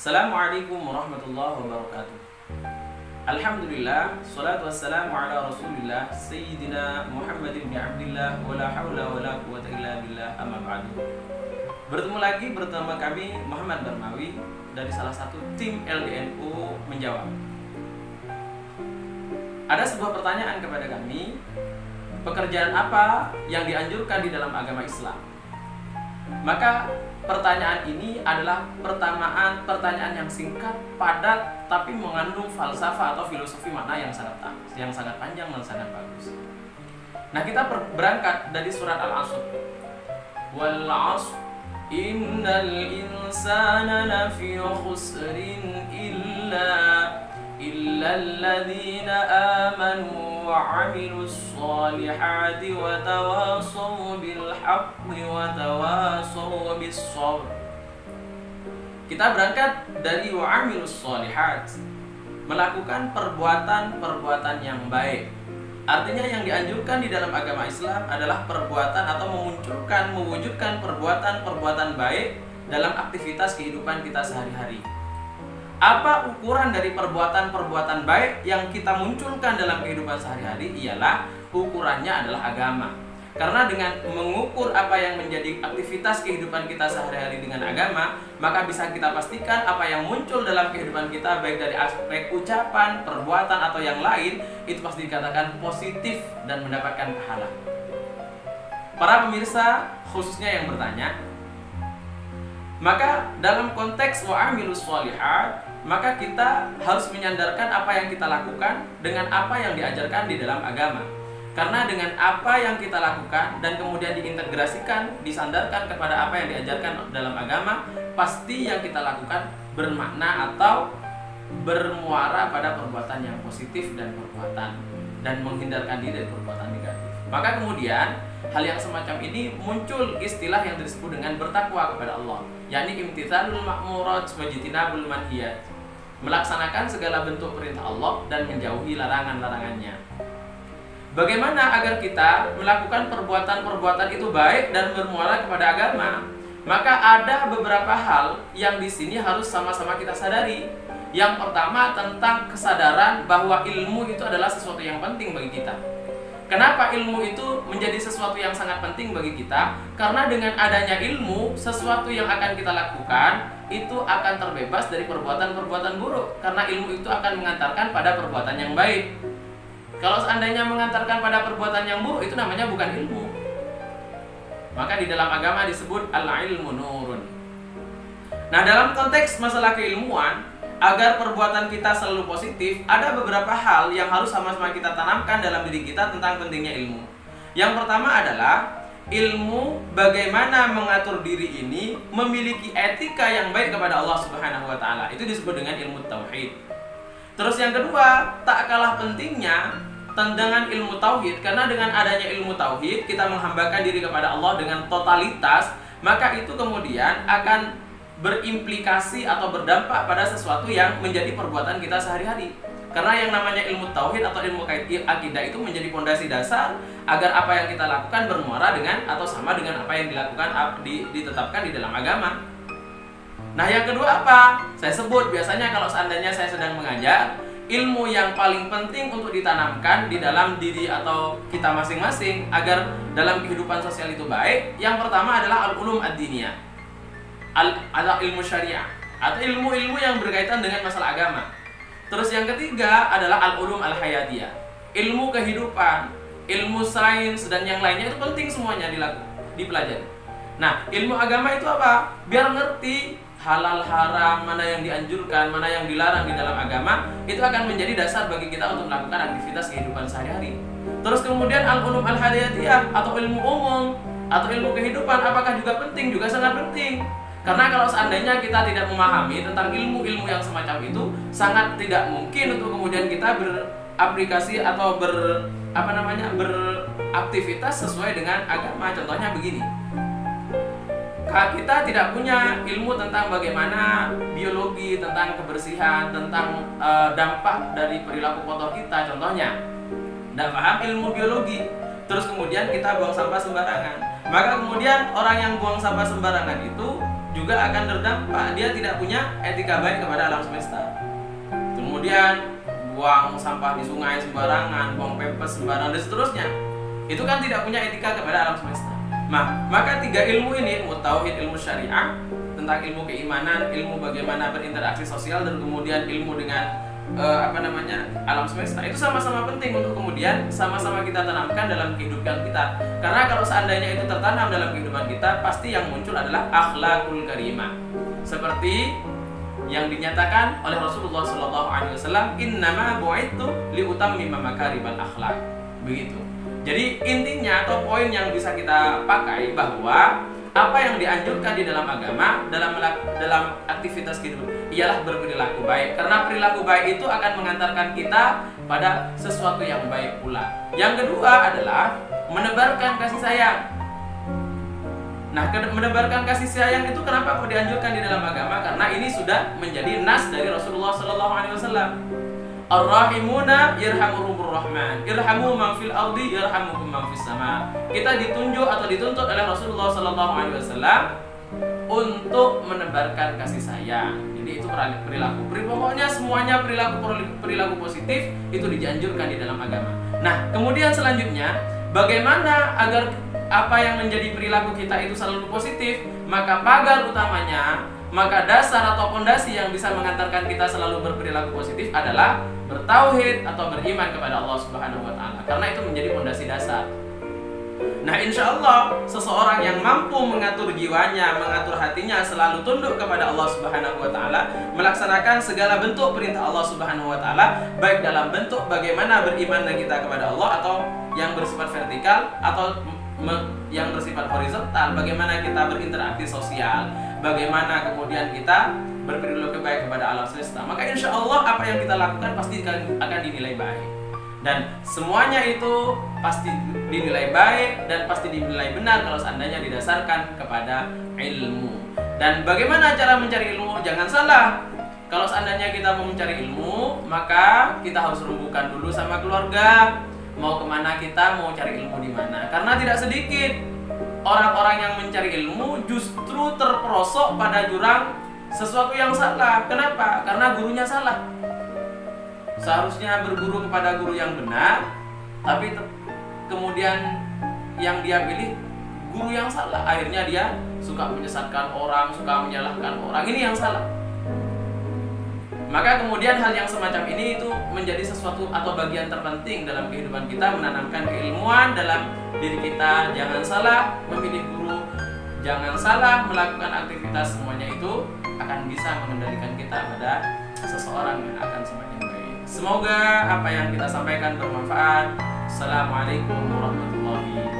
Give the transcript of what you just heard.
Assalamualaikum warahmatullahi wabarakatuh. Alhamdulillah, salatu wassalamu ala rasulillah Sayyidina Muhammad bin Abdillah Wala hawla wala quwata illa billah, amma ba'du. Bertemu lagi bersama kami Muhammad Barmawi dari salah satu tim LDNU menjawab. Ada sebuah pertanyaan kepada kami, pekerjaan apa yang dianjurkan di dalam agama Islam? Maka pertanyaan ini adalah pertanyaan yang singkat, padat, tapi mengandung falsafah atau filosofi makna yang sangat panjang dan sangat bagus. Nah, kita berangkat dari surat Al-Asr. Wal 'ashr innal insana lafi khusrin illa alladzina amanu wa 'amilus solihati wa tawasaw bil haqqi wa tawasaw bis sabr. Kita berangkat dari wa 'amilus solihat, melakukan perbuatan-perbuatan yang baik. Artinya yang dianjurkan di dalam agama Islam adalah perbuatan atau mewujudkan perbuatan-perbuatan baik dalam aktivitas kehidupan kita sehari-hari. Apa ukuran dari perbuatan-perbuatan baik yang kita munculkan dalam kehidupan sehari-hari? Ialah ukurannya adalah agama. Karena dengan mengukur apa yang menjadi aktivitas kehidupan kita sehari-hari dengan agama, maka bisa kita pastikan apa yang muncul dalam kehidupan kita, baik dari aspek ucapan, perbuatan, atau yang lain, itu pasti dikatakan positif dan mendapatkan pahala. Para pemirsa, khususnya yang bertanya, maka dalam konteks wa'amilus sholihat, maka kita harus menyandarkan apa yang kita lakukan dengan apa yang diajarkan di dalam agama. Karena dengan apa yang kita lakukan dan kemudian diintegrasikan, disandarkan kepada apa yang diajarkan dalam agama, pasti yang kita lakukan bermakna atau bermuara pada perbuatan yang positif dan menghindarkan diri dari perbuatan negatif. Maka kemudian hal yang semacam ini muncul istilah yang disebut dengan bertakwa kepada Allah, yakni imtithalul ma'murat wa jitinabul manhiyat, melaksanakan segala bentuk perintah Allah dan menjauhi larangan-larangannya. Bagaimana agar kita melakukan perbuatan-perbuatan itu baik dan bermuara kepada agama? Maka ada beberapa hal yang di sini harus sama-sama kita sadari. Yang pertama, tentang kesadaran bahwa ilmu itu adalah sesuatu yang penting bagi kita. Kenapa ilmu itu menjadi sesuatu yang sangat penting bagi kita? Karena dengan adanya ilmu, sesuatu yang akan kita lakukan itu akan terbebas dari perbuatan-perbuatan buruk. Karena ilmu itu akan mengantarkan pada perbuatan yang baik. Kalau seandainya mengantarkan pada perbuatan yang buruk, itu namanya bukan ilmu. Maka di dalam agama disebut al-ilmu nurun. Nah, dalam konteks masalah keilmuan, agar perbuatan kita selalu positif, ada beberapa hal yang harus sama-sama kita tanamkan dalam diri kita tentang pentingnya ilmu. Yang pertama adalah ilmu bagaimana mengatur diri ini memiliki etika yang baik kepada Allah Subhanahu wa taala. Itu disebut dengan ilmu tauhid. Terus yang kedua, tak kalah pentingnya dengan ilmu tauhid, karena dengan adanya ilmu tauhid kita menghambakan diri kepada Allah dengan totalitas, maka itu kemudian akan berimplikasi atau berdampak pada sesuatu yang menjadi perbuatan kita sehari-hari. Karena yang namanya ilmu tauhid atau ilmu akidah itu menjadi fondasi dasar agar apa yang kita lakukan bermuara dengan atau sama dengan apa yang ditetapkan di dalam agama. Nah, yang kedua apa? Saya sebut biasanya kalau seandainya saya sedang mengajar, ilmu yang paling penting untuk ditanamkan di dalam diri atau kita masing-masing agar dalam kehidupan sosial itu baik, yang pertama adalah al-ulum ad-diniyah, atau ilmu syariah, atau ilmu-ilmu yang berkaitan dengan masalah agama. Terus yang ketiga adalah al-ulum al-hayatiyah, ilmu kehidupan, ilmu sains, dan yang lainnya itu penting semuanya dipelajari. Nah, ilmu agama itu apa? Biar ngerti halal haram, mana yang dianjurkan, mana yang dilarang di dalam agama, itu akan menjadi dasar bagi kita untuk melakukan aktivitas kehidupan sehari-hari. Terus kemudian al-ulum al-hayatiyah atau ilmu umum atau ilmu kehidupan apakah juga penting? Juga sangat penting. Karena kalau seandainya kita tidak memahami tentang ilmu-ilmu yang semacam itu, sangat tidak mungkin untuk kemudian kita beraplikasi atau beraktivitas sesuai dengan agama. Contohnya begini. Kita tidak punya ilmu tentang bagaimana biologi, tentang kebersihan, tentang dampak dari perilaku kotor kita. Contohnya, tidak paham ilmu biologi, terus kemudian kita buang sampah sembarangan. Maka kemudian orang yang buang sampah sembarangan itu juga akan terdampak. Dia tidak punya etika baik kepada alam semesta. Kemudian buang sampah di sungai sembarangan, buang pempes sembarangan dan seterusnya. Itu kan tidak punya etika kepada alam semesta. Nah, maka 3 ilmu ini, ilmu tauhid, ilmu syariah, tentang ilmu keimanan, ilmu bagaimana berinteraksi sosial, dan kemudian ilmu dengan alam semesta, itu sama-sama penting untuk kemudian sama-sama kita tanamkan dalam kehidupan kita. Karena kalau seandainya itu tertanam dalam kehidupan kita, pasti yang muncul adalah akhlakul karimah, seperti yang dinyatakan oleh Rasulullah SAW, innama bu'itsu liutammima makarimal akhlak. Begitu. Jadi intinya atau poin yang bisa kita pakai bahwa apa yang dianjurkan di dalam agama, dalam aktivitas kehidupan ialah berperilaku baik. Karena perilaku baik itu akan mengantarkan kita pada sesuatu yang baik pula. Yang kedua adalah menebarkan kasih sayang. Nah, menebarkan kasih sayang itu kenapa kok dianjurkan di dalam agama? Karena ini sudah menjadi nas dari Rasulullah SAW. Ar-rahimuna yarhamuhumur rahman, irhamu man fil ardi yarhamukum man fis sama. Kita ditunjuk atau dituntut oleh Rasulullah SAW untuk menebarkan kasih sayang. Jadi itu perilaku. Pokoknya semuanya perilaku positif itu dianjurkan di dalam agama. Nah, kemudian selanjutnya, bagaimana agar apa yang menjadi perilaku kita itu selalu positif? Maka pagar utamanya, maka dasar atau fondasi yang bisa mengantarkan kita selalu berperilaku positif adalah bertauhid atau beriman kepada Allah Subhanahu wa Ta'ala. Karena itu menjadi fondasi dasar. Nah, insya Allah seseorang yang mampu mengatur jiwanya, mengatur hatinya selalu tunduk kepada Allah Subhanahu wa Ta'ala, melaksanakan segala bentuk perintah Allah Subhanahu wa Ta'ala, baik dalam bentuk bagaimana beriman kita kepada Allah, atau yang bersifat vertikal, atau yang bersifat horizontal, bagaimana kita berinteraksi sosial, bagaimana kemudian kita berperilaku baik kepada alam semesta. Maka insya Allah apa yang kita lakukan pasti akan dinilai baik. Dan semuanya itu pasti dinilai baik dan pasti dinilai benar kalau seandainya didasarkan kepada ilmu. Dan bagaimana cara mencari ilmu? Jangan salah. Kalau seandainya kita mau mencari ilmu, maka kita harus rembukan dulu sama keluarga. Mau kemana kita, mau cari ilmu di mana? Karena tidak sedikit orang-orang yang mencari ilmu justru terperosok pada jurang sesuatu yang salah. Kenapa? Karena gurunya salah. Seharusnya berguru kepada guru yang benar, tapi kemudian yang dia pilih guru yang salah. Akhirnya dia suka menyesatkan orang, suka menyalahkan orang. Ini yang salah. Maka kemudian hal yang semacam ini itu menjadi sesuatu atau bagian terpenting dalam kehidupan kita, menanamkan keilmuan dalam diri kita. Jangan salah memilih guru, jangan salah melakukan aktivitas, semuanya itu akan bisa mengendalikan kita pada seseorang yang akan semakin baik. Semoga apa yang kita sampaikan bermanfaat. Assalamualaikum warahmatullahi wabarakatuh.